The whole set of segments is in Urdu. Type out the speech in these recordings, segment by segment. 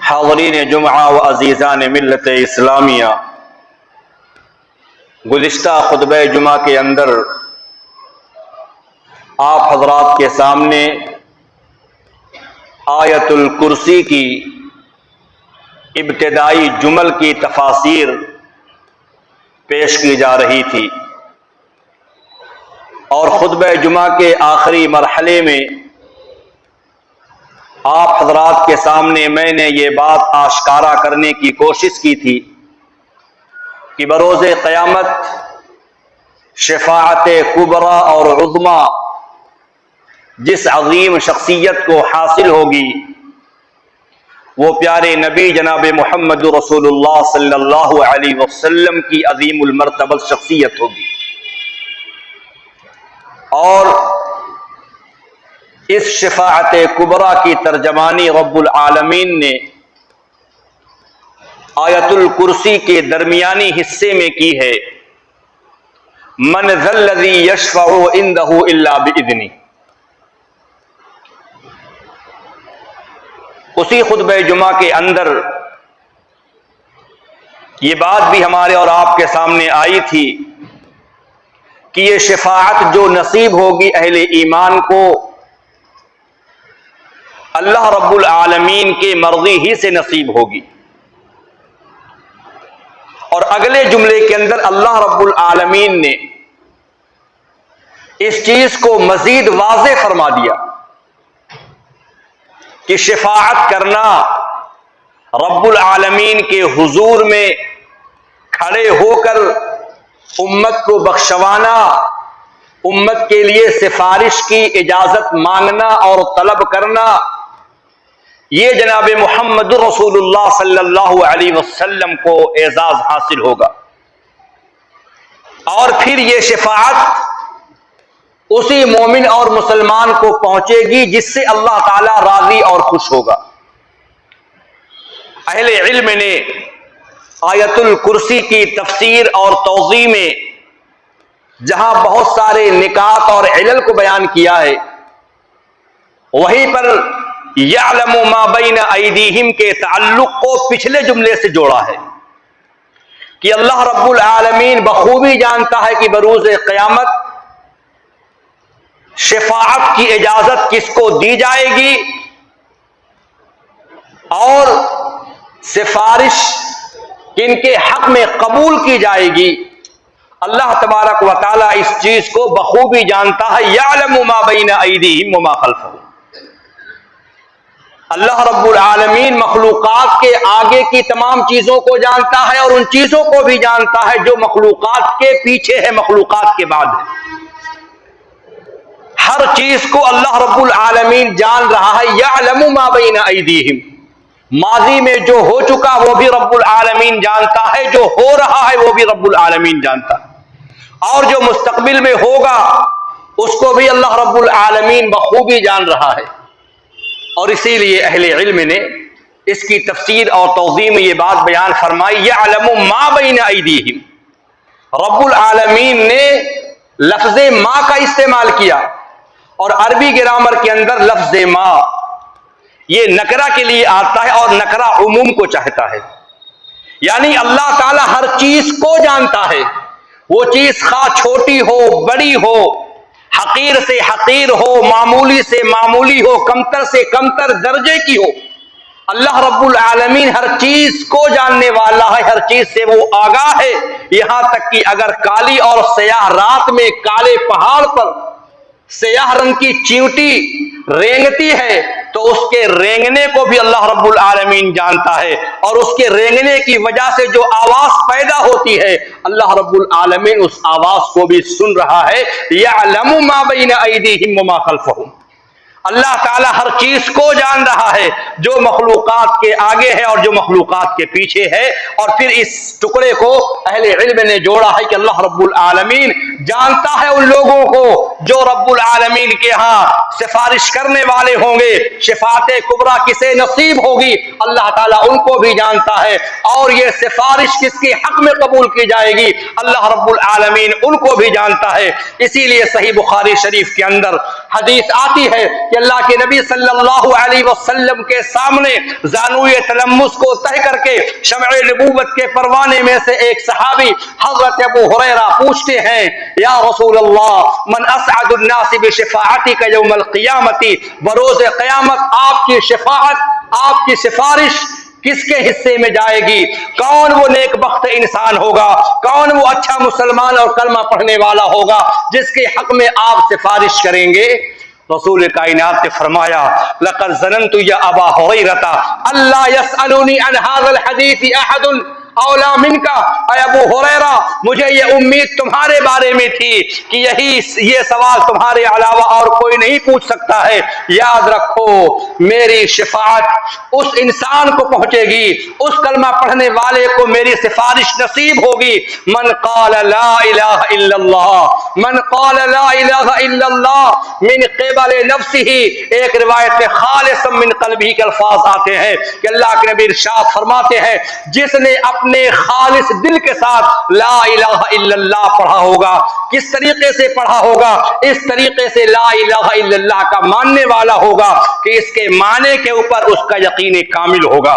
حاضرین جمعہ و عزیزان ملت اسلامیہ، گزشتہ خطبہ جمعہ کے اندر آپ حضرات کے سامنے آیت الکرسی کی ابتدائی جمل کی تفاسیر پیش کی جا رہی تھی، اور خطبہ جمعہ کے آخری مرحلے میں آپ حضرات کے سامنے میں نے یہ بات آشکارا کرنے کی کوشش کی تھی کہ بروز قیامت شفاعت کبریٰ اور عظمیٰ جس عظیم شخصیت کو حاصل ہوگی وہ پیارے نبی جناب محمد رسول اللہ صلی اللہ علیہ وسلم کی عظیم المرتبہ شخصیت ہوگی، اور اس شفاعت کبریٰ کی ترجمانی رب العالمین نے آیت الکرسی کے درمیانی حصے میں کی ہے، من ذا الذی یشفع عندہ الا بإذنہ۔ اسی خطبہ جمعہ کے اندر یہ بات بھی ہمارے اور آپ کے سامنے آئی تھی کہ یہ شفاعت جو نصیب ہوگی اہل ایمان کو اللہ رب العالمین کے مرضی ہی سے نصیب ہوگی، اور اگلے جملے کے اندر اللہ رب العالمین نے اس چیز کو مزید واضح فرما دیا کہ شفاعت کرنا، رب العالمین کے حضور میں کھڑے ہو کر امت کو بخشوانا، امت کے لیے سفارش کی اجازت مانگنا اور طلب کرنا، یہ جناب محمد رسول اللہ صلی اللہ علیہ وسلم کو اعزاز حاصل ہوگا، اور پھر یہ شفاعت اسی مومن اور مسلمان کو پہنچے گی جس سے اللہ تعالی راضی اور خوش ہوگا۔ اہل علم نے آیت الکرسی کی تفسیر اور توضیح میں جہاں بہت سارے نکات اور علل کو بیان کیا ہے، وہیں پر یعلم ما بین ایدیہم کے تعلق کو پچھلے جملے سے جوڑا ہے کہ اللہ رب العالمین بخوبی جانتا ہے کہ بروز قیامت شفاعت کی اجازت کس کو دی جائے گی، اور سفارش کن کے حق میں قبول کی جائے گی۔ اللہ تبارک و تعالی اس چیز کو بخوبی جانتا ہے، یعلم ما بین ایدیہم وما خلفہم۔ اللہ رب العالمین مخلوقات کے آگے کی تمام چیزوں کو جانتا ہے، اور ان چیزوں کو بھی جانتا ہے جو مخلوقات کے پیچھے ہے، مخلوقات کے بعد ہے۔ ہر چیز کو اللہ رب العالمین جان رہا ہے، یعلم ما بین ایدیہم، ماضی میں جو ہو چکا وہ بھی رب العالمین جانتا ہے، جو ہو رہا ہے وہ بھی رب العالمین جانتا ہے، اور جو مستقبل میں ہوگا اس کو بھی اللہ رب العالمین بخوبی جان رہا ہے۔ اور اسی لیے اہل علم نے اس کی تفسیر اور توضیح میں یہ بات بیان فرمائی، یعلم ما بین ایدیہم، رب العالمین نے لفظ ما کا استعمال کیا، اور عربی گرامر کے اندر لفظ ما یہ نکرہ کے لیے آتا ہے، اور نکرہ عموم کو چاہتا ہے، یعنی اللہ تعالی ہر چیز کو جانتا ہے، وہ چیز خواہ چھوٹی ہو بڑی ہو، حقیر سے حقیر ہو، معمولی سے معمولی ہو، کمتر سے کمتر درجے کی ہو، اللہ رب العالمین ہر چیز کو جاننے والا ہے، ہر چیز سے وہ آگاہ ہے۔ یہاں تک کہ اگر کالی اور سیاہ رات میں کالے پہاڑ پر سیاہ رنگ کی چیونٹی رینگتی ہے تو اس کے رینگنے کو بھی اللہ رب العالمین جانتا ہے، اور اس کے رینگنے کی وجہ سے جو آواز پیدا ہوتی ہے اللہ رب العالمین اس آواز کو بھی سن رہا ہے۔ یعلم ما بین ایدیہم وما خلفہم، اللہ تعالیٰ ہر چیز کو جان رہا ہے جو مخلوقات کے آگے ہے اور جو مخلوقات کے پیچھے ہے۔ اور پھر اس ٹکڑے کو اہل علم نے جوڑا ہے کہ اللہ رب العالمین جانتا ہے ان لوگوں کو جو رب العالمین کے ہاں سفارش کرنے والے ہوں گے، شفاعت کبریٰ کسے نصیب ہوگی اللہ تعالیٰ ان کو بھی جانتا ہے، اور یہ سفارش کس کے حق میں قبول کی جائے گی اللہ رب العالمین ان کو بھی جانتا ہے۔ اسی لیے صحیح بخاری شریف کے اندر حدیث آتی ہے کہ کہ اللہ کے نبی صلی اللہ علیہ وسلم کے سامنے زانوئے تلمس کو طے کر کے شمع نبوت کے پروانے میں سے ایک صحابی حضرت ابو ہریرہ پوچھتے ہیں یا رسول اللہ من اسعد الناس بشفاعتک یوم القیامت، بروز قیامت آپ کی شفاعت، آپ کی سفارش کس کے حصے میں جائے گی؟ کون وہ نیک بخت انسان ہوگا، کون وہ اچھا مسلمان اور کلمہ پڑھنے والا ہوگا جس کے حق میں آپ سفارش کریں گے؟ رسول کائنات نے فرمایا لقد ظننت یا ابا ہریرہ اللہ یسألنی عن هذا الحدیث احد اولا من کا، اے ابو ہریرہ مجھے یہ امید تمہارے بارے میں تھی کہ یہ سوال تمہارے علاوہ اور کوئی نہیں پوچھ سکتا ہے۔ یاد رکھو میری شفاعت اس انسان کو پہنچے گی، اس کلمہ پڑھنے والے کو میری سفارش نصیب ہوگی۔ من قال لا الہ الا اللہ، من قال لا الہ الا اللہ من قبل نفسہ، ایک روایت میں خالصا من قلبہ کے الفاظ آتے ہیں کہ اللہ کے نبی ارشاد فرماتے ہیں جس نے اپنے خالص دل کے ساتھ لا الہ الا اللہ پڑھا ہوگا، کس طریقے سے پڑھا ہوگا؟ اس طریقے سے لا الہ الا اللہ کا ماننے والا ہوگا کہ اس کے معنی کے اوپر اس کا یقین کامل ہوگا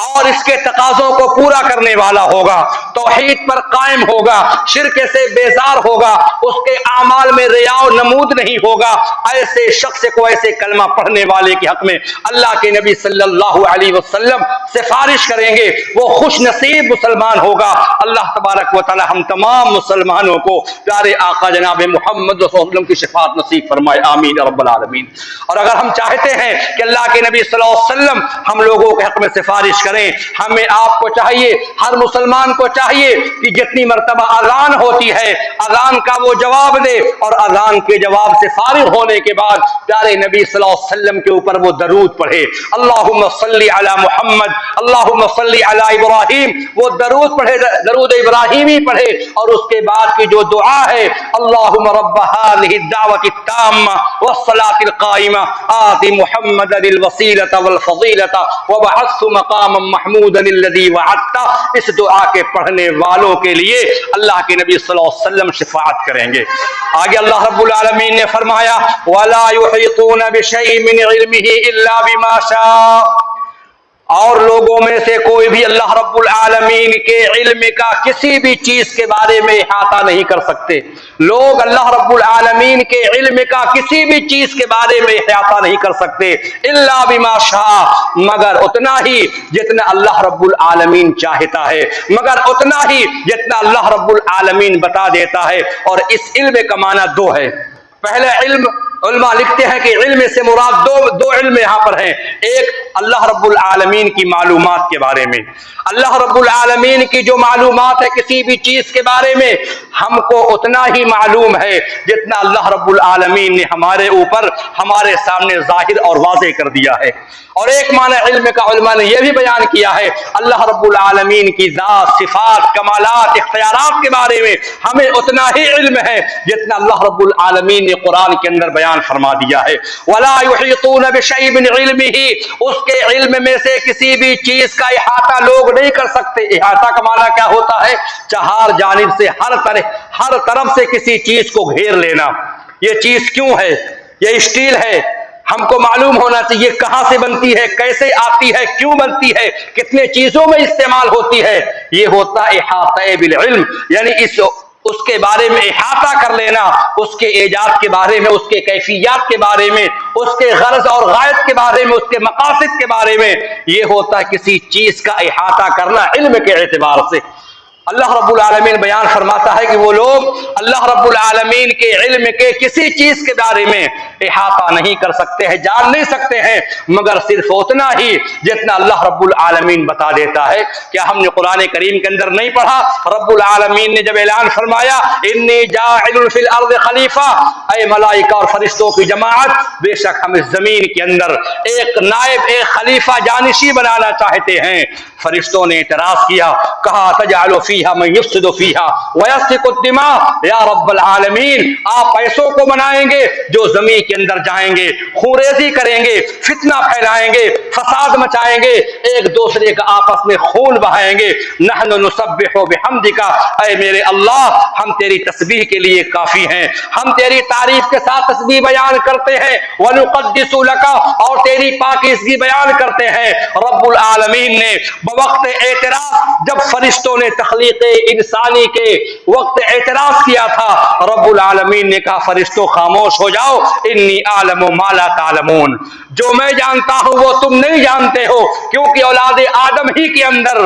اور اس کے تقاضوں کو پورا کرنے والا ہوگا، توحید پر قائم ہوگا، شرک سے بیزار ہوگا، اس کے اعمال میں ریا و نمود نہیں ہوگا۔ ایسے شخص کو ایسے کلمہ پڑھنے والے کے حق میں اللہ کے نبی صلی اللہ علیہ وسلم سفارش کریں گے، وہ خوش نصیب مسلمان ہوگا۔ اللہ تبارک و تعالی ہم تمام مسلمانوں کو پیارے آقا جناب محمد صلی اللہ علیہ وسلم کی شفاعت نصیب فرمائے، آمین رب العالمین۔ اور اگر ہم چاہتے ہیں کہ اللہ کے نبی صلی اللہ علیہ وسلم ہم لوگوں کے حق میں سفارش کریں، ہمیں آپ کو چاہیے، ہر مسلمان کو چاہیے کہ جتنی مرتبہ اذان ہوتی ہے اذان کا وہ جواب دے، اور اذان کے جواب سے فارغ ہونے کے بعد پیارے نبی صلی اللہ علیہ وسلم کے اوپر وہ درود پڑھے، اللہم صلی علی محمد، اللہم صلی علی ابراہیم، وہ درود پڑھے، درود ابراہیمی پڑھے، اور اس کے بعد کی جو دعا ہے اللہم رب هذه الدعوة التامة والصلاة القائمة آت محمد الوسیلة والفضیلة وبعثه مقاما محمود الذی وعدتہ، اس دعا کے پڑھنے والوں کے لیے اللہ کے نبی صلی اللہ علیہ وسلم شفاعت کریں گے۔ آگے اللہ رب العالمین نے فرمایا وَلَا يُحِيطُونَ بِشَيْءٍ مِّنْ عِلْمِهِ إِلَّا بِمَا شَاءَ، اور لوگوں میں سے کوئی بھی اللہ رب العالمین کے علم کا کسی بھی چیز کے بارے میں احاطہ نہیں کر سکتے۔ لوگ اللہ رب العالمین کے علم کا کسی بھی چیز کے بارے میں احاطہ نہیں کر سکتے، الا بما شاء، مگر اتنا ہی جتنا اللہ رب العالمین چاہتا ہے، مگر اتنا ہی جتنا اللہ رب العالمین بتا دیتا ہے۔ اور اس علم کا معنی دو ہے۔ پہلے علم، علماء لکھتے ہیں کہ علم سے مراد دو علم یہاں پر ہیں، ایک اللہ رب العالمین کی معلومات کے بارے میں، اللہ رب العالمین کی جو معلومات ہے کسی بھی چیز کے بارے میں ہم کو اتنا ہی معلوم ہے جتنا اللہ رب العالمین نے ہمارے اوپر، ہمارے سامنے ظاہر اور واضح کر دیا ہے۔ اور ایک معنی علم کا علماء نے یہ بھی بیان کیا ہے اللہ رب العالمین کی ذات، صفات، کمالات، اختیارات کے بارے میں ہمیں اتنا ہی علم ہے جتنا اللہ رب العالمین نے قرآن کے اندر بیان فرما دیا ہے۔ وَلَا يُحِيطُونَ بِشَيْءٍ مِّنْ عِلْمِهِ، اس کے علم میں سے کسی بھی چیز کا احاطہ لوگ نہیں کر سکتے۔ احاطہ کا معنی کیا ہوتا ہے؟ چہار جانب سے ہر طرف سے کسی چیز کو گھیر لینا۔ یہ چیز کیوں ہے؟ یہ اسٹیل ہے، ہم کو معلوم ہونا چاہیے کہاں سے بنتی ہے، کیسے آتی ہے، کیوں بنتی ہے، کتنے چیزوں میں استعمال ہوتی ہے۔ یہ ہوتا احاطہ بالعلم، یعنی اس کے بارے میں احاطہ کر لینا، اس کے ایجاد کے بارے میں، اس کے کیفیات کے بارے میں، اس کے غرض اور غایت کے بارے میں، اس کے مقاصد کے بارے میں، یہ ہوتا ہے کسی چیز کا احاطہ کرنا علم کے اعتبار سے۔ اللہ رب العالمین بیان فرماتا ہے کہ وہ لوگ اللہ رب العالمین کے علم کے کسی چیز کے بارے میں احاطہ نہیں کر سکتے ہیں، جان نہیں سکتے ہیں، مگر صرف اتنا ہی جتنا اللہ رب العالمین بتا دیتا ہے۔ کیا ہم نے قرآن کریم کے اندر نہیں پڑھا رب العالمین نے جب اعلان فرمایا انی جاعل فی الارض خلیفہ، اے ملائکہ اور فرشتوں کی جماعت، بے شک ہم اس زمین کے اندر ایک نائب، ایک خلیفہ جانشی بنانا چاہتے ہیں۔ فرشتوں نے اعتراض کیا، کہا تجعل فیہا من یفسد فیہا ویسفک الدماء، یا رب العالمین آپ ایسوں کو بنائیں گے جو زمین کے اندر جائیں گے، خوریزی کریں گے، فتنہ پھیلائیں گے، فساد مچائیں گے، ایک دوسرے کا آپس میں خون بہائیں گے۔ نحن نسبح بحمدک، اے میرے اللہ ہم تیری تسبیح کے لیے کافی ہیں، ہم تیری تعریف کے ساتھ تسبیح بیان کرتے ہیں، ونقدس لک، اور تیری پاکیزگی بیان کرتے ہیں۔ رب العالمین نے بوقت اعتراض، جب فرشتوں نے تخلیق انسانی کے وقت اعتراض کیا تھا، رب العالمین نے کہا فرشتوں خاموش ہو جاؤ، انی اعلم ما لا تعلمون، جو میں جانتا ہوں وہ تم نہیں جانتے ہو، کیونکہ اولاد آدم ہی کے اندر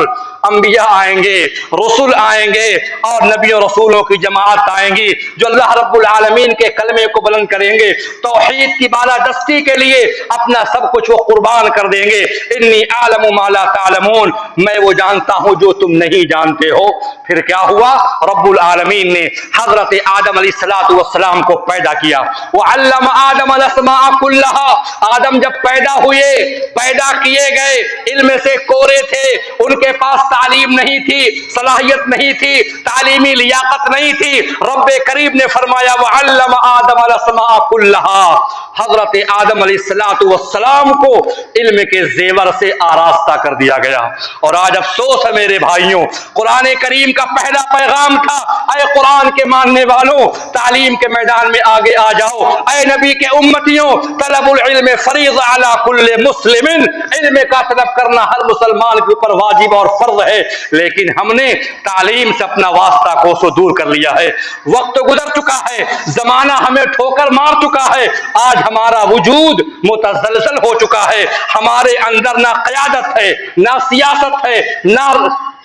انبیاء آئیں گے، رسول آئیں گے، اور نبی و رسولوں کی جماعت آئیں گی جو اللہ رب العالمین کے کلمے کو بلند کریں گے، توحید کی بالادستی کے لیے اپنا سب کچھ وہ قربان کر دیں گے۔ انی اعلم ما لا تعلمون، میں وہ جانتا ہوں جو تم نہیں جانتے ہو۔ پھر کیا ہوا؟ رب العالمین نے حضرت آدم علیہ السلام کو پیدا کیا، وعلم آدم الاسماء کلها، آدم جب پیدا ہوئے، پیدا کیے گئے، علم سے کورے تھے، ان کے پاس تعلیم نہیں تھی، صلاحیت نہیں تھی، تعلیمی لیاقت نہیں تھی، رب کریم نے فرمایا وعلم آدم الاسماء کلها، حضرت آدم علیہ السلام کو علم کے زیور سے آراستہ کر دیا گیا۔ اور آج افسوس ہے میرے بھائیوں، قرآن کریم کا پہلا پیغام تھا اے قرآن کے ماننے والوں، تعلیم کے میدان میں آگے آ جاؤ، اے نبی کے امتیوں، طلب العلم فریض علی کل مسلم، علم کا طلب کرنا ہر مسلمان کے اوپر واجب اور فرض ہے، لیکن ہم نے تعلیم سے اپنا واسطہ کوسوں دور کر لیا ہے۔ وقت گزر چکا ہے، زمانہ ہمیں ٹھوکر مار چکا ہے، آج ہمارا وجود متزلزل ہو چکا ہے، ہمارے اندر نہ قیادت ہے، نہ سیاست ہے، نہ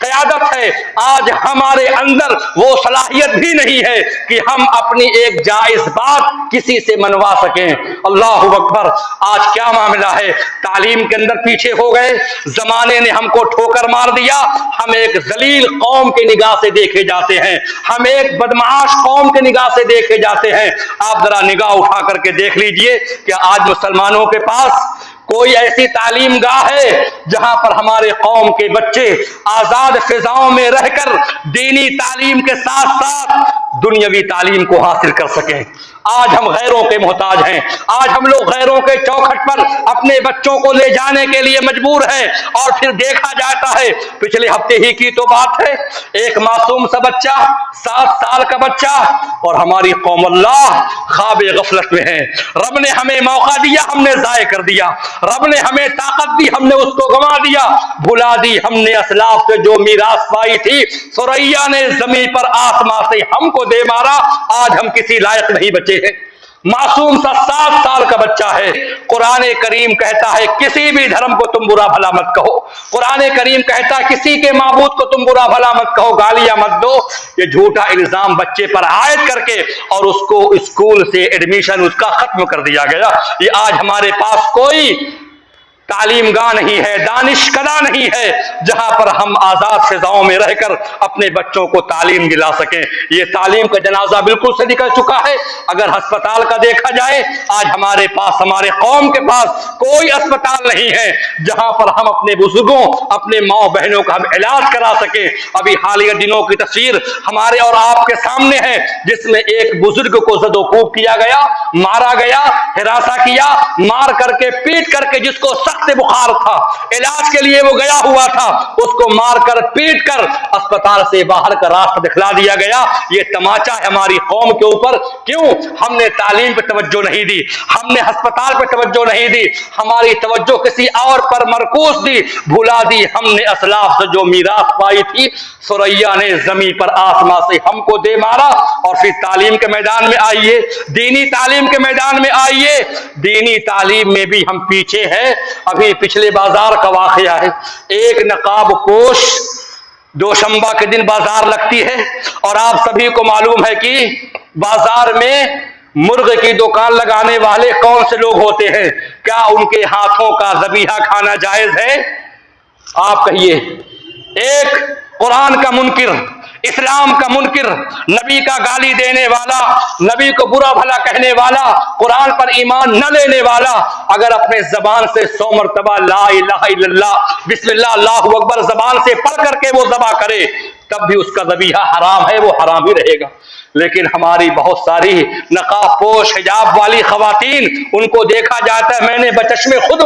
قیادت ہے، آج ہمارے اندر وہ صلاحیت بھی نہیں ہے کہ ہم اپنی ایک جائز بات کسی سے منوا سکیں۔ اللہ اکبر، آج کیا معاملہ ہے، تعلیم کے اندر پیچھے ہو گئے، زمانے نے ہم کو ٹھوکر مار دیا، ہم ایک ذلیل قوم کے نگاہ سے دیکھے جاتے ہیں، ہم ایک بدمعاش قوم کے نگاہ سے دیکھے جاتے ہیں۔ آپ ذرا نگاہ اٹھا کر کے دیکھ لیجئے کہ آج مسلمانوں کے پاس کوئی ایسی تعلیم گاہ ہے جہاں پر ہمارے قوم کے بچے آزاد فضاؤں میں رہ کر دینی تعلیم کے ساتھ ساتھ دنیاوی تعلیم کو حاصل کر سکیں؟ آج ہم غیروں کے محتاج ہیں، آج ہم لوگ غیروں کے چوکھٹ پر اپنے بچوں کو لے جانے کے لیے مجبور ہیں، اور پھر دیکھا جاتا ہے، پچھلے ہفتے ہی کی تو بات ہے، ایک معصوم سا بچہ 7 سال کا بچہ، اور ہماری قوم اللہ خواب غفلت میں ہے، رب نے ہمیں موقع دیا ہم نے ضائع کر دیا، رب نے ہمیں طاقت دی ہم نے اس کو گنوا دیا، بھلا دی ہم نے اسلاف سے جو میراث پائی تھی، ثریا نے زمین پر آسمان سے ہم کو دے مارا، آج ہم کسی لائق نہیں بچے ہیں۔ معصوم سا 7 سال کا بچہ ہے، قرآن کریم کہتا ہے کسی بھی دھرم کو تم برا بھلا مت کہو، قرآن کریم کہتا ہے کسی کے معبود کو تم برا بھلا مت کہو، گالیاں مت دو، یہ جھوٹا الزام بچے پر عائد کر کے اور اس کو اسکول سے ایڈمیشن اس کا ختم کر دیا گیا۔ یہ آج ہمارے پاس کوئی تعلیم گاہ نہیں ہے، دانشکدہ نہیں ہے جہاں پر ہم آزاد فضاؤں میں رہ کر اپنے بچوں کو تعلیم دلا سکیں۔ یہ تعلیم کا جنازہ بالکل سے نکل چکا ہے۔ اگر ہسپتال کا دیکھا جائے، آج ہمارے پاس، ہمارے قوم کے پاس کوئی اسپتال نہیں ہے جہاں پر ہم اپنے بزرگوں، اپنے ماں بہنوں کا ہم علاج کرا سکیں۔ ابھی حالیہ دنوں کی تصویر ہمارے اور آپ کے سامنے ہے جس میں ایک بزرگ کو زد و کوب کیا گیا، مارا گیا، ہراساں کیا، مار کر کے پیٹ کر کے، جس کو سخت بخار تھا، علاج کے لیے وہ گیا ہوا تھا، اس کو مار کر پیٹ کر اسپتال سے باہر کا راستہ دکھلا دیا گیا۔ یہ تماچا ہے ہماری قوم کے اوپر۔ کیوں؟ ہم نے تعلیم پہ توجہ نہیں دی، ہم نے ہسپتال پہ توجہ نہیں دی، ہماری توجہ کسی اور پر مرکوز دی، بھلا دی ہم نے اسلاف سے جو میراث پائی تھی، ثریا نے زمین پر آسمان سے ہم کو دے مارا۔ اور پھر تعلیم کے میدان میں آئیے، دینی تعلیم کے میدان میں آئیے، دینی تعلیم میں بھی ہم پیچھے ہیں۔ ابھی پچھلے بازار کا واقعہ ہے، ایک نقاب پوش دوشنبہ کے دن بازار لگتی ہے، اور آپ سبھی کو معلوم ہے کہ بازار میں مرغ کی دکان لگانے والے کون سے لوگ ہوتے ہیں؟ کیا ان کے ہاتھوں کا ذبیحہ کھانا جائز ہے؟ آپ کہیے۔ ایک قرآن کا منکر، اسلام کا منکر، نبی کا گالی دینے والا، نبی کو برا بھلا کہنے والا، قرآن پر ایمان نہ لینے والا اگر اپنے زبان سے 100 مرتبہ لا الہ الا اللہ بسم اللہ اللہ اکبر زبان سے پڑھ کر کے وہ ذبح کرے تب بھی اس کا ذبیحہ حرام ہے، وہ حرام ہی رہے گا۔ لیکن ہماری بہت ساری نقاب پوش حجاب والی خواتین، ان کو دیکھا جاتا ہے، میں نے بچشمے خود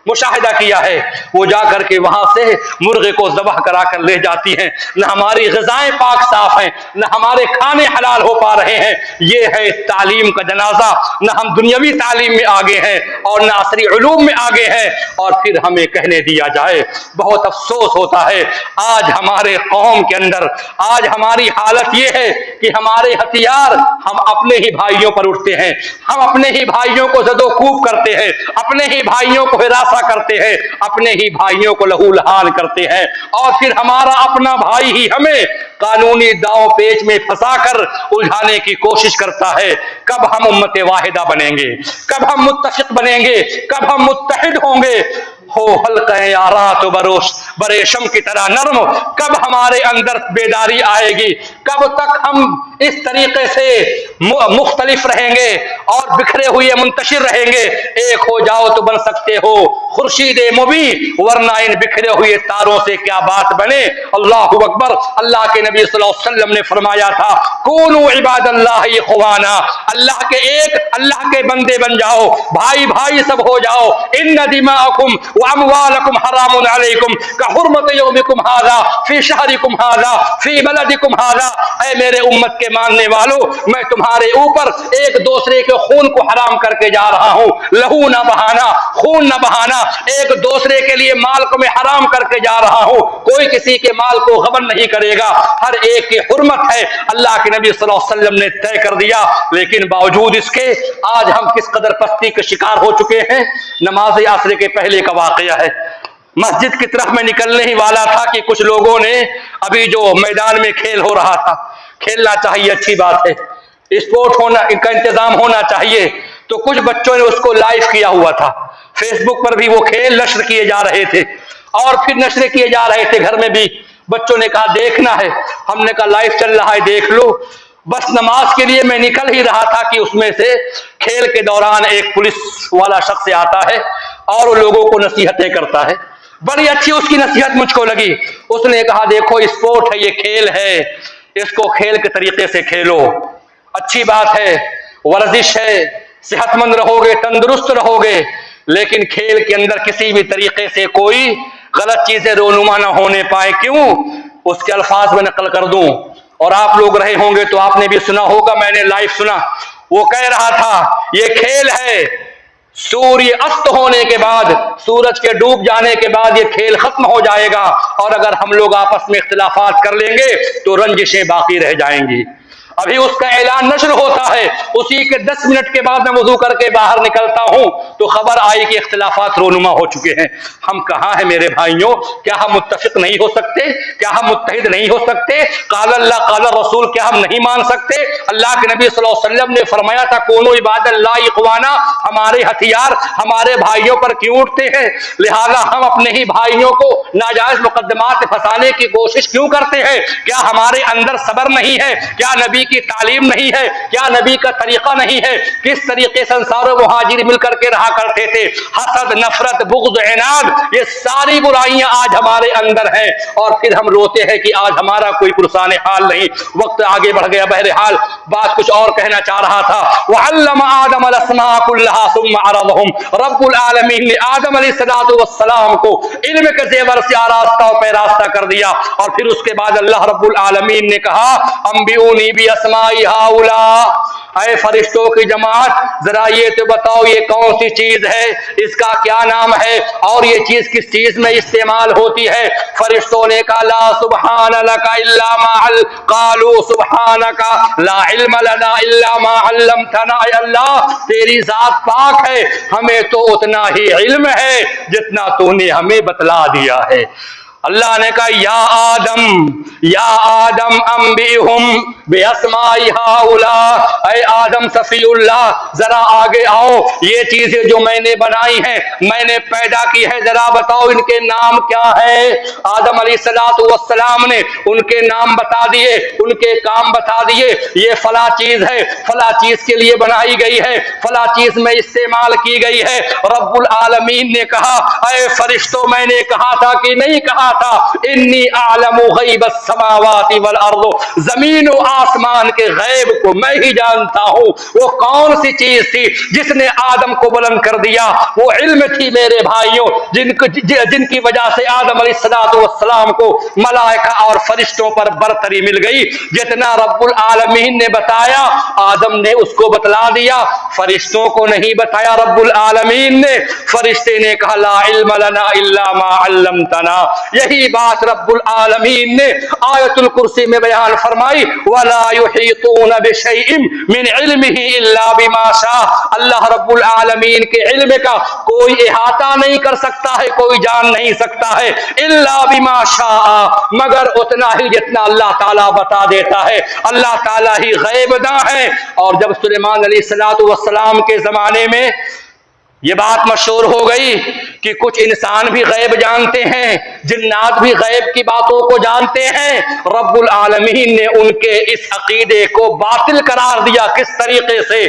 مشاہدہ کیا ہے، وہ جا کر کے وہاں سے مرغے کو ذبح کرا کر لے جاتی ہیں۔ نہ ہماری غذائیں پاک صاف ہیں، نہ ہمارے کھانے حلال ہو پا رہے ہیں۔ یہ ہے تعلیم کا جنازہ، نہ ہم دنیاوی تعلیم میں آگے ہیں اور نہ عصری علوم میں آگے ہیں، اور پھر ہمیں کہنے دیا جائے۔ بہت افسوس ہوتا ہے آج ہمارے قوم کے اندر، آج ہماری حالت یہ ہے کہ ہمارے ہتھیار ہم اپنے ہی بھائیوں پر اٹھتے ہیں، ہم اپنے ہی بھائیوں کو زد و کوب کرتے ہیں، اپنے ہی بھائیوں کو ہراساں کرتے ہیں، اپنے ہی بھائیوں کو لہو لہان کرتے ہیں، اور پھر ہمارا اپنا بھائی ہی ہمیں قانونی داؤ پیچ میں پھنسا کر الجھانے کی کوشش کرتا ہے۔ کب ہم امت واحدہ بنیں گے؟ کب ہم متفق بنیں گے؟ کب ہم متحد ہوں گے؟ ہو حلقہ یارات و بروش بریشم کی طرح نرم، کب ہمارے اندر بیداری آئے گی؟ کب تک ہم اس طریقے سے مختلف رہیں گے اور بکھرے ہوئے منتشر رہیں گے؟ ایک ہو جاؤ تو بن سکتے ہو خورشید مبیں، ورنہ ان بکھرے ہوئے تاروں سے کیا بات بنے۔ اللہ اکبر۔ اللہ کے نبی صلی اللہ علیہ وسلم نے فرمایا تھا کونوا عباد اللہ اخوانا، اللہ کے ایک اللہ کے بندے بن جاؤ، بھائی بھائی سب ہو جاؤ۔ ان دماءکم واموالکم حرام علیکم کحرمت یومکم ھذا فی شہرکم ھذا فی بلدکم ھذا۔ اے میرے امت کے ماننے والو، میں تمہارے اوپر ایک دوسرے کے خون کو حرام کر کے جا رہا ہوں، لہو نہ بہانا، خون نہ بہانا، ایک دوسرے کے لیے مال کو میں حرام کر کے جا رہا ہوں، کوئی کسی کے مال کو غبن نہیں کرے گا، ہر ایک کی حرمت ہے، اللہ کے نبی صلی اللہ علیہ وسلم نے طے کر دیا۔ لیکن باوجود اس کے آج ہم کس قدر پستی کے شکار ہو چکے ہیں۔ نماز عصر کے پہلے کا واقعہ ہے، مسجد کی طرف میں نکلنے ہی والا تھا کہ کچھ لوگوں نے ابھی جو میدان میں کھیل ہو رہا تھا، کھیلنا چاہیے، اچھی بات ہے، اسپورٹ ہونا کا انتظام ہونا چاہیے، تو کچھ بچوں نے اس کو لائیو کیا ہوا تھا، فیس بک پر بھی وہ کھیل نشر کیے جا رہے تھے اور پھر نشر کیے جا رہے تھے گھر میں بھی۔ بچوں نے کہا دیکھنا ہے، ہم نے کہا لائیو چل رہا ہے دیکھ لو۔ بس نماز کے لیے میں نکل ہی رہا تھا کہ اس میں سے کھیل کے دوران ایک پولیس والا شخص آتا ہے اور وہ لوگوں کو نصیحتیں کرتا ہے، بڑی اچھی اس کی نصیحت مجھ کو لگی۔ اس نے کہا دیکھو اسپورٹ ہے، یہ کھیل ہے، اس کو کھیل کے طریقے سے کھیلو، اچھی بات ہے، ورزش ہے، صحت مند رہو گے، تندرست رہو گے، لیکن کھیل کے اندر کسی بھی طریقے سے کوئی غلط چیزیں رونما نہ ہونے پائے۔ کیوں؟ اس کے الفاظ میں نقل کر دوں، اور آپ لوگ رہے ہوں گے تو آپ نے بھی سنا ہوگا، میں نے لائیو سنا، وہ کہہ رہا تھا یہ کھیل ہے، سورج است ہونے کے بعد، سورج کے ڈوب جانے کے بعد یہ کھیل ختم ہو جائے گا، اور اگر ہم لوگ آپس میں اختلافات کر لیں گے تو رنجشیں باقی رہ جائیں گی۔ ابھی اس کا اعلان نشر ہوتا ہے، اسی کے 10 منٹ کے بعد میں وضو کر کے باہر نکلتا ہوں تو خبر آئی کہ اختلافات رونما ہو چکے ہیں۔ ہم کہاں ہیں میرے بھائیوں؟ کیا ہم متفق نہیں ہو سکتے؟ کیا ہم متحد نہیں ہو سکتے؟ قال اللہ قال رسول کیا ہم نہیں مان سکتے؟ اللہ کے نبی صلی اللہ علیہ وسلم نے فرمایا تھا کونوا عباد اللہ اخوانا، ہمارے ہتھیار ہمارے بھائیوں پر کیوں اٹھتے ہیں؟ لہذا ہم اپنے ہی بھائیوں کو ناجائز مقدمات میں پھنسانے کی کوشش کیوں کرتے ہیں؟ کیا ہمارے اندر صبر نہیں ہے؟ کیا نبی کی تعلیم نہیں ہے؟ کیا نبی کا طریقہ نہیں ہے؟ کس طریقے سے انصار و مہاجر مل کر کے رہا کرتے تھے؟ حسد، نفرت، بغض، عناد، یہ ساری برائیاں آج ہمارے اندر ہیں، اور پھر ہم روتے ہیں کہ آج ہمارا کوئی پرسان حال نہیں۔ وقت آگے بڑھ گیا، بہرحال بات کچھ اور کہنا چاہ رہا تھا۔ وعلم آدم الاسماء كلها ثم عرضهم رب العالمین نے آدم علیہ السلام کو علم کے زیور سے آراستہ و پیراستہ کر دیا، اور پھر اس کے بعد اللہ رب العالمین نے کہا انبئونی باسماء هؤلاء، اے فرشتوں کی جماعت ذرا یہ تو بتاؤ یہ کون سی چیز ہے، اس کا کیا نام ہے، اور یہ چیز کس چیز میں استعمال ہوتی ہے؟ فرشتوں نے کہا لا سبحان لک الا ما قالوا سبحانک لا علم لنا الا ما علمتنا، اے اللہ تیری ذات پاک ہے، ہمیں تو اتنا ہی علم ہے جتنا تو نے ہمیں بتلا دیا ہے۔ اللہ نے کہا یا آدم انبئہم باسماء ہؤلاء، اے آدم صفی اللہ ذرا آگے آؤ، یہ چیزیں جو میں نے بنائی ہیں، میں نے پیدا کی ہے، ذرا بتاؤ ان کے نام کیا ہے۔ آدم علیہ السلام نے ان کے نام بتا دیے، ان کے کام بتا دیے، یہ فلاں چیز ہے، فلاں چیز کے لیے بنائی گئی ہے، فلاں چیز میں استعمال کی گئی ہے۔ رب العالمین نے کہا اے فرشتوں، میں نے کہا تھا کہ نہیں کہا تھا؟ انی اعلم غیب السماوات والارض، زمین و آسمان کے غیب کو میں ہی جانتا ہوں۔ وہ کون سی چیز تھی جس نے آدم کو بلند کر دیا؟ وہ علم تھی میرے بھائیوں، جن کی وجہ سے آدم علیہ السلام کو ملائکہ اور فرشتوں پر برتری مل گئی۔ جتنا رب العالمین نے بتایا آدم نے اس کو بتلا دیا، فرشتوں کو نہیں بتایا رب العالمین نے۔ فرشتے نے کہا لا علم لنا الا ما علمتنا، یہی بات رب العالمین نے آیت الکرسی میں بیان فرمائی، ولا یحیطون بشیء من علمہ الا بما شاء، اللہ رب العالمین کے علم کا کوئی احاطہ نہیں کر سکتا ہے، کوئی جان نہیں سکتا ہے، الا بما شاء، مگر اتنا ہی جتنا اللہ تعالیٰ بتا دیتا ہے۔ اللہ تعالیٰ ہی غیب داں ہے۔ اور جب سلیمان علیہ السلام کے زمانے میں یہ بات مشہور ہو گئی کہ کچھ انسان بھی غیب جانتے ہیں، جنات بھی غیب کی باتوں کو جانتے ہیں، رب العالمین نے ان کے اس عقیدے کو باطل قرار دیا۔ کس طریقے سے؟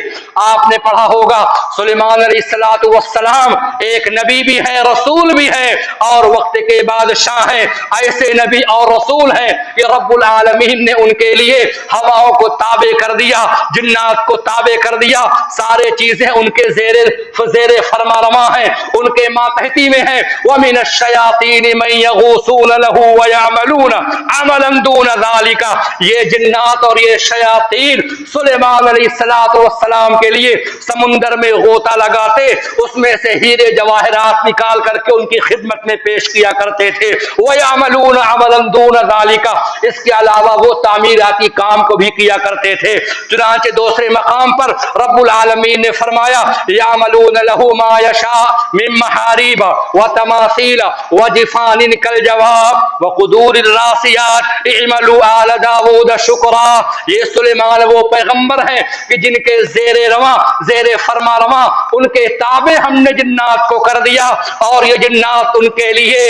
آپ نے پڑھا ہوگا سلیمان علیہ السلام ایک نبی بھی ہے، رسول بھی ہے، اور وقت کے بادشاہ ہیں۔ ایسے نبی اور رسول ہیں کہ رب العالمین نے ان کے لیے ہواؤں کو تابع کر دیا، جنات کو تابع کر دیا، سارے چیزیں ان کے زیر فرما رواں ہیں، ان کے ماتحتی میں ہیں۔ وَمِنَ الشَّيَاطِينِ مَن يَغُوصُونَ لَهُ وَيَعْمَلُونَ عَمَلًا دُونَ ذَلِكَ، یہ جنات اور یہ شیاطین سلیمان علیہ السلام کے لیے سمندر میں غوطہ لگاتے، اس میں سے ہیرے جواہرات نکال کر کے ان کی خدمت میں پیش کیا کرتے تھے۔ وَيَعْمَلُونَ عَمَلًا دُونَ ذَلِكَ، اس کے علاوہ وہ تعمیراتی کام کو بھی کیا کرتے تھے۔ چنانچہ دوسرے مقام پر رب العالمین نے فرمایا يعملون له ما يشاء من محاريب وتماثيل وجفان كالجواب وقدور الراسيات اعملوا آل داود شکرا۔ یہ سلیمان وہ پیغمبر ہیں کہ جن کے زیر رواں، زیر فرما رواں، ان کے تابع ہم نے جنات کو کر دیا، اور یہ جنات ان کے لیے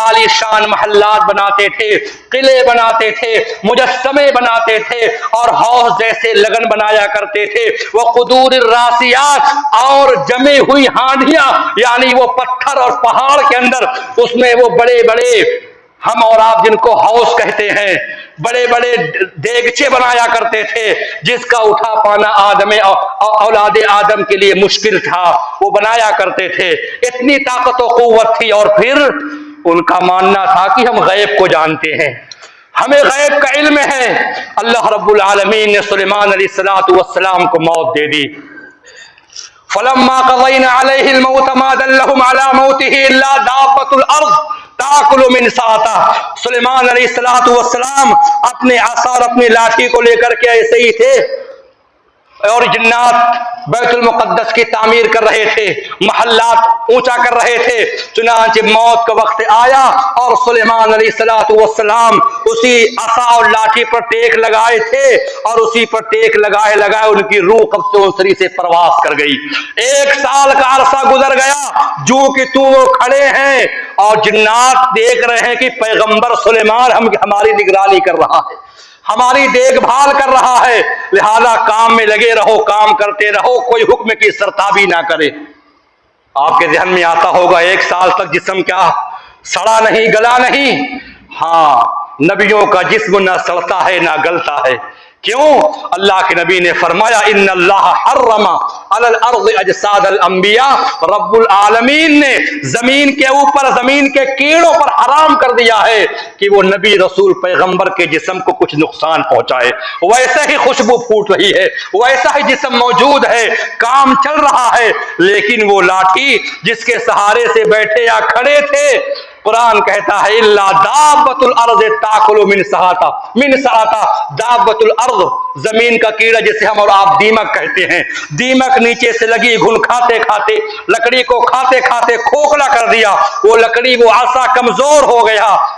عالی شان محلات بناتے تھے، قلعے بناتے تھے، مجسمے بناتے تھے، اور حوض جیسے لگن بنایا کرتے تھے۔ وقدور الراسیات، اور جمے ہوئی ہانڈیاں، یعنی وہ پتھر اور پہاڑ کے اندر اس میں وہ بڑے بڑے، ہم اور آپ جن کو حوض کہتے ہیں، بڑے بڑے دیگچے بنایا کرتے تھے، جس کا اٹھا پانا اولاد آدم کے لیے مشکل تھا، وہ بنایا کرتے تھے۔ اتنی طاقت و قوت تھی، اور پھر ان کا ماننا تھا کہ ہم غیب کو جانتے ہیں، ہمیں غیب کا علم ہے۔ اللہ رب العالمین نے سلیمان علیہ السلام کو موت دے دی۔ فلما قضينا عليه الموت ما دلهم على موته الا دابة الارض تاكل من ساعته، سلیمان علیہ السلام اپنے عصا اور اپنی لاٹھی کو لے کر کے ایسے ہی تھے، اور جنات بیت المقدس کی تعمیر کر رہے تھے، محلات اونچا کر رہے تھے۔ چنانچہ موت کا وقت آیا اور سلیمان علیہ السلام اسی عصا اور لاٹھی پر ٹیک لگائے تھے، اور اسی پر ٹیک لگائے ان کی روح قبض انصری سے پرواز کر گئی۔ 1 سال کا عرصہ گزر گیا، جو کہ تو وہ کھڑے ہیں اور جنات دیکھ رہے ہیں کہ پیغمبر سلیمان ہماری نگرانی کر رہا ہے، ہماری دیکھ بھال کر رہا ہے، لہذا کام میں لگے رہو، کام کرتے رہو، کوئی حکم کی سرتابی نہ کرے۔ آپ کے ذہن میں آتا ہوگا 1 سال تک جسم کیا سڑا نہیں، گلا نہیں؟ ہاں، نبیوں کا جسم نہ سڑتا ہے نہ گلتا ہے۔ کیوں؟ اللہ کے نبی نے فرمایا ان اللہ حرم علی الارض اجساد الانبیاء، رب العالمین نے زمین کے اوپر، زمین کے کیڑوں پر حرام کر دیا ہے کہ وہ نبی رسول پیغمبر کے جسم کو کچھ نقصان پہنچائے۔ ویسے ہی خوشبو پھوٹ رہی ہے، ویسا ہی جسم موجود ہے، کام چل رہا ہے، لیکن وہ لاٹھی جس کے سہارے سے بیٹھے یا کھڑے تھے، قرآن کہتا ہے الا دابۃ الارض تاکل من ساعتا، دابۃ الارض زمین کا کیڑا جسے ہم اور آپ دیمک کہتے ہیں، دیمک نیچے سے لگی گھن کھاتے کھاتے لکڑی کو کھاتے کھاتے کھوکھلا کر دیا، وہ لکڑی وہ عصا کمزور ہو گیا،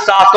7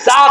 7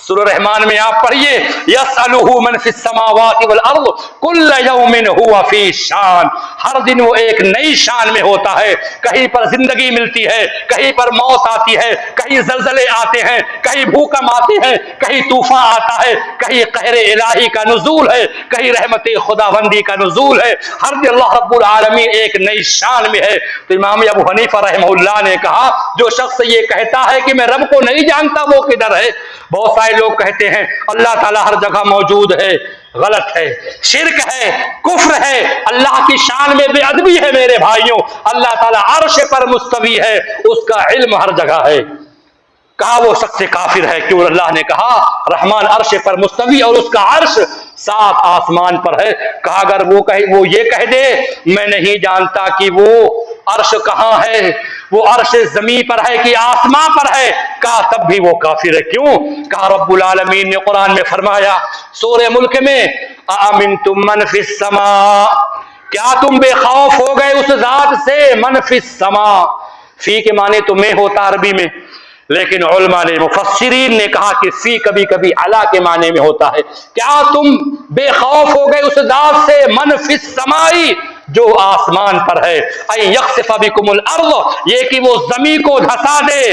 سورہ رحمان میں آپ پڑھیے یسألہ من فی السماوات والارض کل یوم ہوا فی شان، ہر دن وہ ایک نئی شان میں ہوتا ہے، کہیں پر زندگی ملتی ہے، کہیں پر موت آتی ہے، کہیں زلزلے آتے ہیں، کہیں بھوکم آتی ہے، کہیں طوفان آتا ہے، کہیں قہر الہی کا نزول ہے، کہیں رحمت خداوندی کا نزول ہے، ہر دن اللہ رب العالمین ایک نئی شان میں ہے۔ تو امام ابو حنیفہ رحمہ اللہ نے کہا جو شخص یہ کہتا ہے کہ میں رب کو نہیں جانتا وہ کدھر ہے؟ بہت سارے لوگ کہتے ہیں اللہ تعالیٰ ہر جگہ موجود ہے، غلط ہے، شرک ہے، کفر ہے، اللہ کی شان میں بے ادبی ہے۔ میرے بھائیوں، اللہ تعالیٰ عرش پر مستوی ہے، اس کا علم ہر جگہ ہے۔ کہا وہ شخص کافر ہے، کیوں؟ اللہ نے کہا رحمان عرش پر مستوی اور اس کا عرش 7 آسمان پر ہے۔ کہا اگر وہ یہ کہہ دے میں نہیں جانتا کہ وہ عرش کہاں ہے، وہ عرش زمین پر ہے کہ آسمان پر ہے، کہا تب بھی وہ کافر ہے۔ کیوں؟ کہا رب العالمین نے قرآن میں فرمایا سورہ ملک میں اَأَمِنْتُم مَّن فِي السَّمَاءِ، کیا تم بے خوف ہو گئے اس ذات سے؟ من فی السماء، فی کے معنی تو میں ہوتا عربی میں، لیکن علماء نے مفسرین نے کہا کہ فی کبھی کبھی علا کے معنی میں ہوتا ہے۔ کیا تم بے خوف ہو گئے اس ذات سے من فی السماء جو آسمان پر ہے، ان یخسف بکم الارض، یہ کہ وہ زمین کو دھسا دے،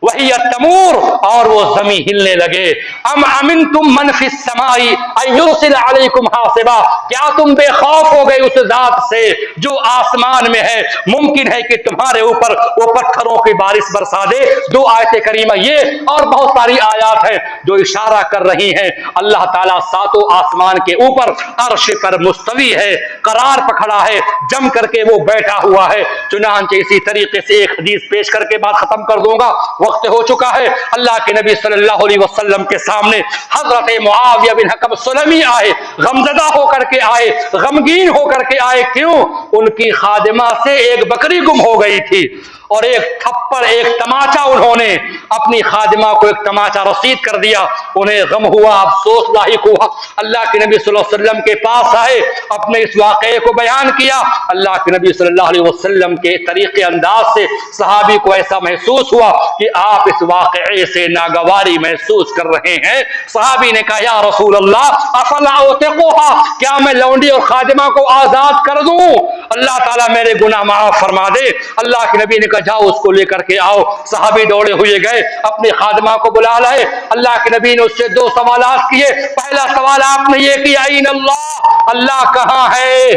وہی التمور، اور وہ زمین ہلنے لگے، ام امنتم من فی السماء ان یرسل علیکم حاصبا، کیا تم بے خوف ہو گئے اس ذات سے جو آسمان میں ہے، ممکن ہے کہ تمہارے اوپر وہ پتھروں کی بارش برسا دے۔ 2 آیت کریمہ یہ اور بہت ساری آیات ہیں جو اشارہ کر رہی ہیں اللہ تعالیٰ 7 آسمان کے اوپر عرش پر مستوی ہے، قرار پکڑا ہے، جم کر کے وہ بیٹھا ہوا ہے۔ چنانچہ اسی طریقے سے ایک حدیث پیش کر کے بات ختم کر دوں گا، وقت ہو چکا ہے۔ اللہ کے نبی صلی اللہ علیہ وسلم کے سامنے حضرت معاویہ بن حکم سلمی آئے، غمزدہ ہو کر کے آئے، غمگین ہو کر کے آئے۔ کیوں؟ ان کی خادمہ سے ایک بکری گم ہو گئی تھی، اور ایک تھپڑ، ایک تماچا انہوں نے اپنی خادمہ کو ایک تماچا رسید کر دیا۔ انہیں غم ہوا، افسوس لاحق ہوا، اللہ کے نبی صلی اللہ علیہ وسلم کے پاس آئے، اپنے اس واقعے کو بیان کیا۔ اللہ کے نبی صلی اللہ علیہ وسلم کے طریقے انداز سے صحابی کو ایسا محسوس ہوا کہ آپ اس واقعے سے ناگواری محسوس کر رہے ہیں۔ صحابی نے کہا یا رسول اللہ افلا اعتقھا، کیا میں لونڈی اور خادمہ کو آزاد کر دوں؟ اللہ تعالیٰ میرے گناہ معاف فرما دے۔ اللہ کے نبی نے کہا جاؤ اس کو لے کر کے آؤ۔ صحابی دوڑے ہوئے گئے، اپنی خادمہ کو بلا لائے۔ اللہ کے نبی نے اس سے 2 سوالات کیے۔ پہلا سوال آپ نے یہ کیا این اللہ، اللہ کہاں ہے؟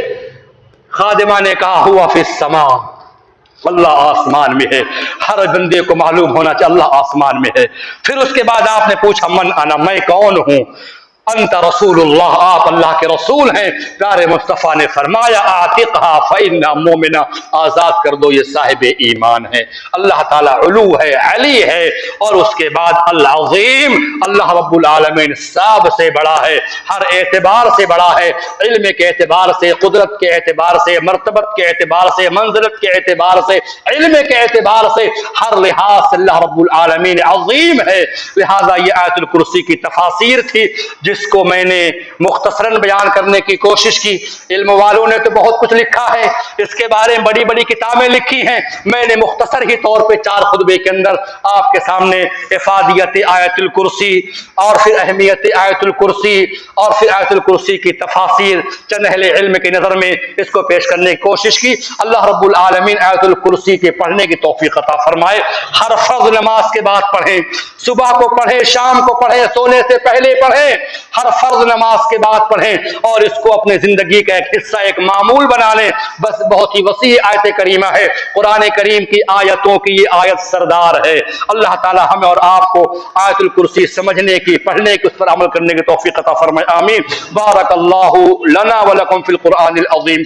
خادمہ نے کہا ہوا فی السماء، اللہ آسمان میں ہے۔ ہر بندے کو معلوم ہونا چاہیے اللہ آسمان میں ہے۔ پھر اس کے بعد آپ نے پوچھا من انا، میں کون ہوں؟ انت رسول اللہ، آپ اللہ کے رسول ہیں۔ پیارے مصطفیٰ نے فرمایا اعتقھا فإنھا مومنہ، آزاد کر دو یہ صاحب ایمان ہے۔ اللہ تعالیٰ علو ہے، علی ہے، اور اس کے بعد العظیم، اللہ رب العالمین سب سے بڑا ہے، ہر اعتبار سے بڑا ہے، علم کے اعتبار سے، قدرت کے اعتبار سے، مرتبت کے اعتبار سے، منزلت کے اعتبار سے، علم کے اعتبار سے، ہر لحاظ سے اللہ رب العالمین عظیم ہے۔ لہذا یہ آیت الکرسی کی تفاسیر تھی جس کو میں نے مختصراً بیان کرنے کی کوشش کی۔ علم والوں نے تو بہت کچھ لکھا ہے، اس کے بارے میں بڑی بڑی کتابیں لکھی ہیں، میں نے مختصر ہی طور پہ 4 خطبے کے اندر آپ کے سامنے افادیت آیت الکرسی، اور پھر اہمیت آیت الکرسی، اور پھر آیت الکرسی کی تفاسیر چند اہل علم کی نظر میں اس کو پیش کرنے کی کوشش کی۔ اللہ رب العالمین آیت الکرسی کے پڑھنے کی توفیق عطا فرمائے۔ ہر فرض نماز کے بعد پڑھیں، صبح کو پڑھیں، شام کو پڑھیں، سونے سے پہلے پڑھیں، ہر فرض نماز کے بعد پڑھیں، اور اس کو اپنے زندگی کا ایک حصہ، ایک معمول بنا لیں۔ بس بہت ہی وسیع آیت کریمہ ہے، قرآن کریم کی آیتوں کی یہ آیت سردار ہے۔ اللہ تعالی ہمیں اور آپ کو آیت الکرسی سمجھنے کی، پڑھنے کی، اس پر عمل کرنے کی توفیق عطا فرمائے، آمین۔ بارک اللہ لنا ولکم فی القرآن العظیم۔